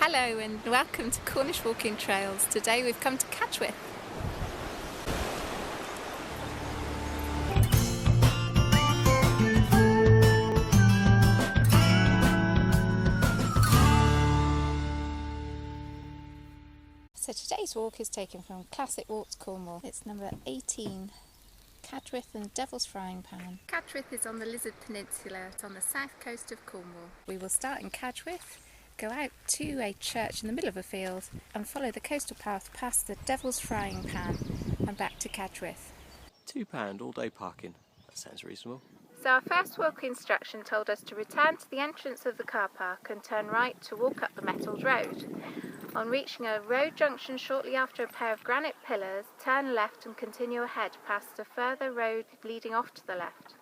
Hello and welcome to Cornish Walking Trails. Today we've come to Cadgwith. So today's walk is taken from Classic Walks Cornwall. It's number 18, Cadgwith and Devil's Frying Pan. Cadgwith is on the Lizard Peninsula. It's on the south coast of Cornwall. We will start in Cadgwith, go out to a church in the middle of a field and follow the coastal path past the Devil's Frying Pan and back to Cadgwith. £2 all day parking. That sounds reasonable. So our first walk instruction told us to return to the entrance of the car park and turn right to walk up the metalled road. On reaching a road junction shortly after a pair of granite pillars, turn left and continue ahead past a further road leading off to the left.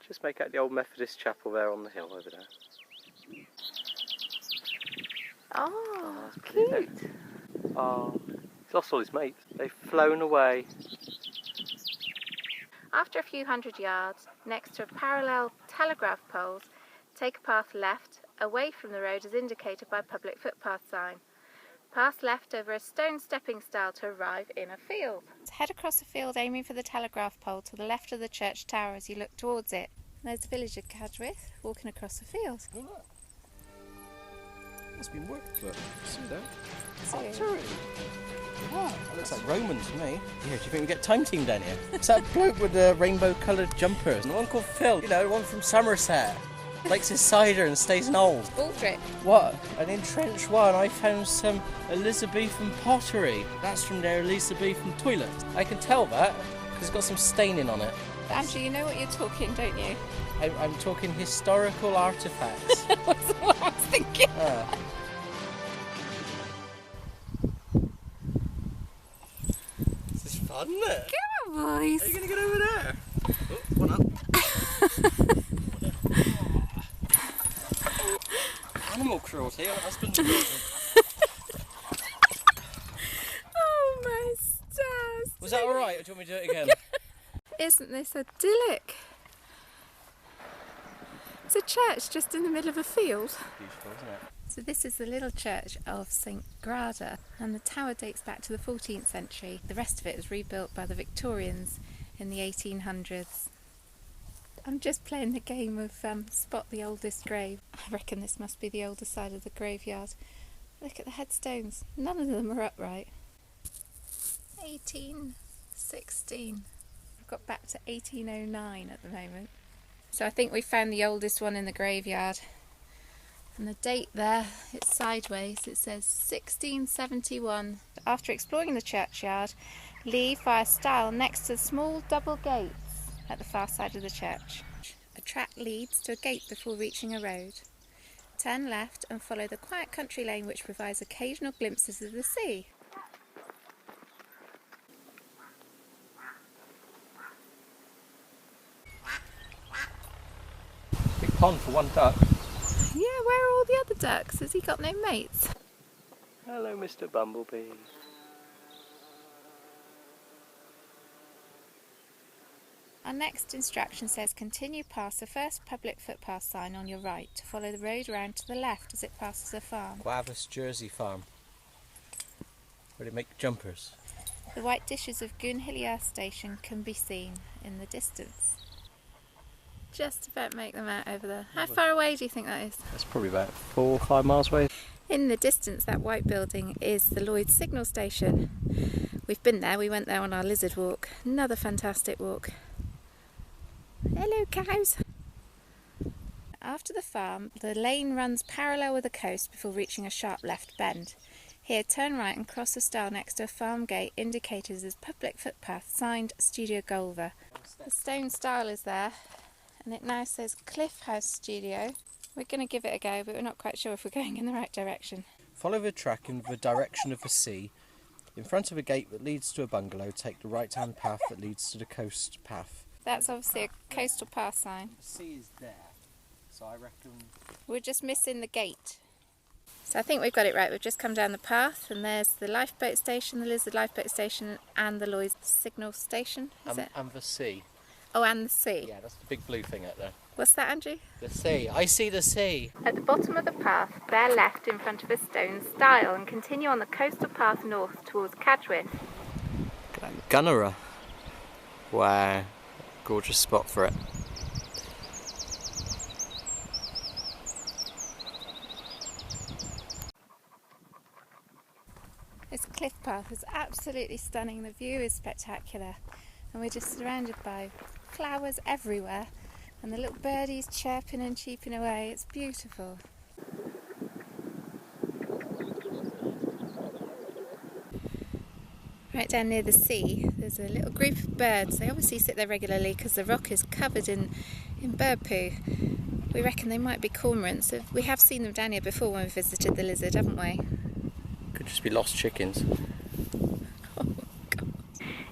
Just make out the old Methodist chapel there on the hill over there. Oh, cute. Oh, he's lost all his mates. They've flown away. After a few hundred yards, next to parallel telegraph poles, take a path left, away from the road as indicated by a public footpath sign. Pass left over a stone stepping stile to arrive in a field. Head across the field aiming for the telegraph pole to the left of the church tower as you look towards it. There's the village of Cadgwith walking across the field. Oh, look. It's been worked, look. See that? So, Oh, that looks like Roman to me. Yeah, do you think we get time team down here? It's that bloke with the rainbow coloured jumpers. And the one called Phil, you know, the one from Somerset. Likes his cider and stays in holes. Baldrick. What? And in trench one I found some Elizabethan pottery. That's from their Elizabethan toilets. I can tell that because it's got some staining on it. Andrew, you know what you're talking, don't you? I'm talking historical artefacts. That's what I was thinking. This is fun, isn't it? Come on, boys. Are you going to get over there? Oh, one up. Animal cruelty, husband's cruelty. Oh my stars. Was that alright, or do you want me to do it again? Isn't this idyllic? It's a church just in the middle of a field. Beautiful, isn't it? So this is the little church of St Grada, and the tower dates back to the 14th century. The rest of it was rebuilt by the Victorians in the 1800s. I'm just playing the game of spot the oldest grave. I reckon this must be the older side of the graveyard. Look at the headstones. None of them are upright. 1816. I've got back to 1809 at the moment. So I think we found the oldest one in the graveyard. And the date there, it's sideways. It says 1671. After exploring the churchyard, leave via stile next to small double gates at the far side of the church. A track leads to a gate before reaching a road. Turn left and follow the quiet country lane which provides occasional glimpses of the sea. Big pond for one duck. Yeah, where are all the other ducks? Has he got no mates? Hello, Mr. Bumblebee. Our next instruction says continue past the first public footpath sign on your right to follow the road around to the left as it passes a farm. Guavus Jersey Farm, where they make jumpers. The white dishes of Goonhilly Earth Station can be seen in the distance. Just about make them out over there. How far away do you think that is? That's probably about 4 or 5 miles away. In the distance, that white building is the Lloyd's signal station. We've been there, we went there on our lizard walk. Another fantastic walk. Hello cows! After the farm, the lane runs parallel with the coast before reaching a sharp left bend. Here, turn right and cross the stile next to a farm gate indicated as public footpath, signed Studio Golver. The stone stile is there, and it now says Cliff House Studio. We're going to give it a go, but we're not quite sure if we're going in the right direction. Follow the track in the direction of the sea. In front of a gate that leads to a bungalow, take the right-hand path that leads to the coast path. That's obviously a coastal path sign. The sea is there, so I reckon... We're just missing the gate. So I think we've got it right. We've just come down the path and there's the lifeboat station, the Lizard lifeboat station and the Lloyd's signal station, is it? And the sea. Oh, and the sea. Yeah, that's the big blue thing out there. What's that, Andrew? The sea. I see the sea. At the bottom of the path, bear left in front of a stone stile and continue on the coastal path north towards Cadgwith. Gunnera. Wow. Gorgeous spot for it. This cliff path is absolutely stunning. The view is spectacular. And we're just surrounded by flowers everywhere. And the little birdies chirping and cheeping away. It's beautiful. Right down near the sea, there's a little group of birds. They obviously sit there regularly because the rock is covered in bird poo. We reckon they might be cormorants. We have seen them down here before when we visited the lizard, haven't we? Could just be lost chickens. Oh, God.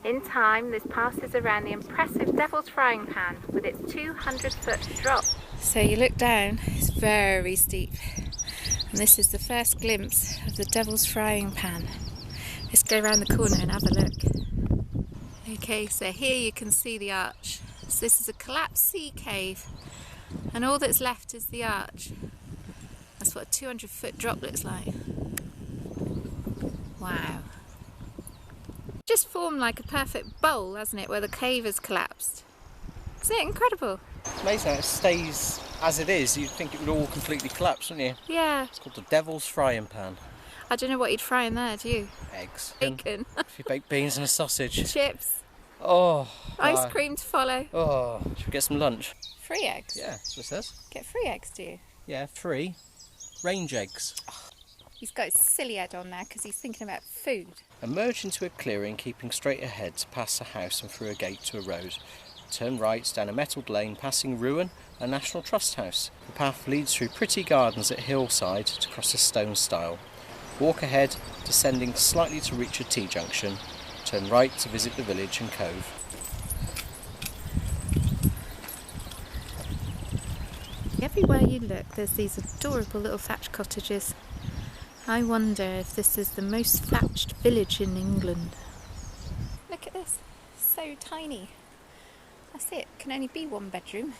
In time, this passes around the impressive Devil's Frying Pan with its 200-foot drop. So you look down, it's very steep. And this is the first glimpse of the Devil's Frying Pan. Let's go around the corner and have a look. Okay, so here you can see the arch. So this is a collapsed sea cave, and all that's left is the arch. That's what a 200-foot drop looks like. Wow. Just formed like a perfect bowl, hasn't it, where the cave has collapsed. Isn't it incredible? It's amazing how it stays as it is. You'd think it would all completely collapse, wouldn't you? Yeah. It's called the Devil's Frying Pan. I don't know what you'd fry in there, do you? Eggs. Bacon. A few baked beans and a sausage. Chips. Oh. Ice cream to follow. Oh. Should we get some lunch? Free eggs? Yeah, that's what it says. Get free eggs, do you? Yeah, free. Range eggs. He's got his silly head on now because he's thinking about food. Emerge into a clearing, keeping straight ahead to pass a house and through a gate to a road. Turn right down a metalled lane, passing ruin and National Trust House. The path leads through pretty gardens at hillside to cross a stone stile. Walk ahead, descending slightly to reach a T-junction. Turn right to visit the village and cove. Everywhere you look, there's these adorable little thatched cottages. I wonder if this is the most thatched village in England. Look at this, so tiny. That's it, can only be one bedroom.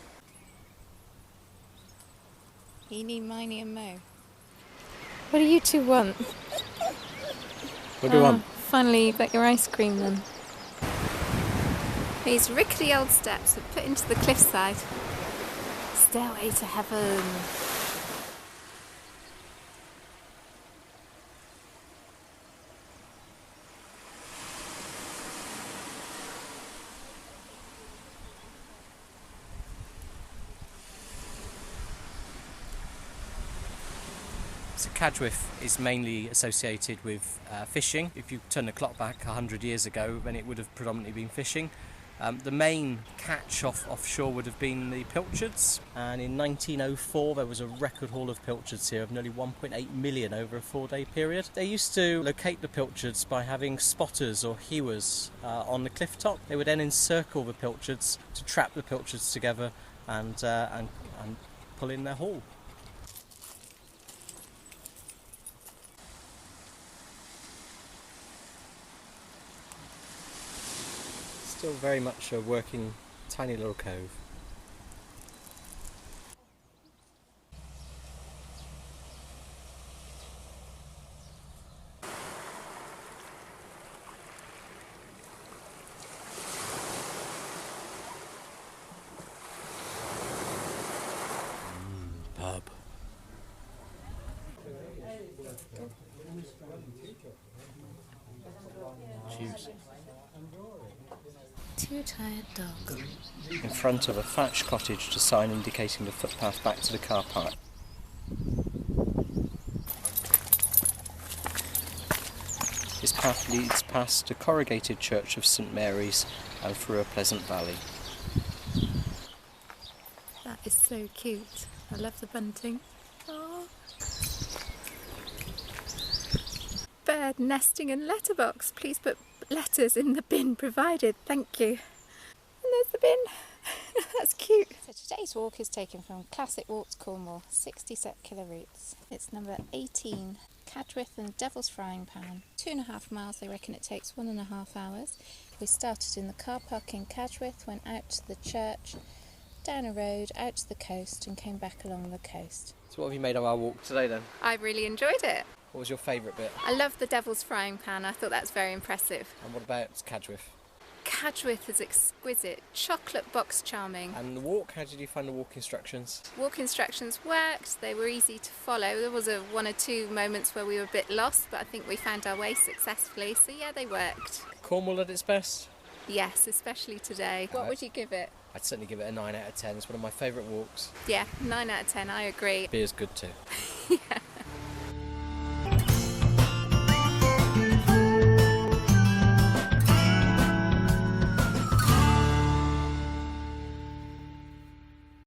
Eeny, miny and mo. What do you two want? What do you want? Finally you got your ice cream then. These rickety old steps are put into the cliffside. Stairway to heaven. So Cadgwith is mainly associated with fishing. If you turn the clock back 100 years ago, then it would have predominantly been fishing. The main catch offshore would have been the pilchards, and in 1904 there was a record haul of pilchards here of nearly 1.8 million over a 4-day period. They used to locate the pilchards by having spotters or hewers on the cliff top. They would then encircle the pilchards to trap the pilchards together and pull in their haul. Still very much a working tiny little cove. Pub. Cheers. Two tired dogs. In front of a thatched cottage to sign indicating the footpath back to the car park. This path leads past a corrugated church of St Mary's and through a pleasant valley. That is so cute. I love the bunting. Aww. Bird nesting in letterbox. Please put letters in the bin provided. Thank you. And there's the bin. That's cute. So today's walk is taken from Classic Walks Cornwall, 60 circular routes. It's number 18, Cadgwith and Devil's Frying Pan. 2.5 miles, they reckon it takes 1.5 hours. We started in the car park in Cadgwith, went out to the church, down a road out to the coast and came back along the coast. So what have you made of our walk today then? I really enjoyed it. What was your favourite bit? I love the Devil's Frying Pan. I thought that was very impressive. And what about Cadgwith? Cadgwith is exquisite. Chocolate box charming. And the walk, how did you find the walk instructions? Walk instructions worked. They were easy to follow. There was one or two moments where we were a bit lost, but I think we found our way successfully. So yeah, they worked. Cornwall at its best? Yes, especially today. What would you give it? I'd certainly give it a 9 out of 10. It's one of my favourite walks. Yeah, 9 out of 10, I agree. Beer's good too. Yeah.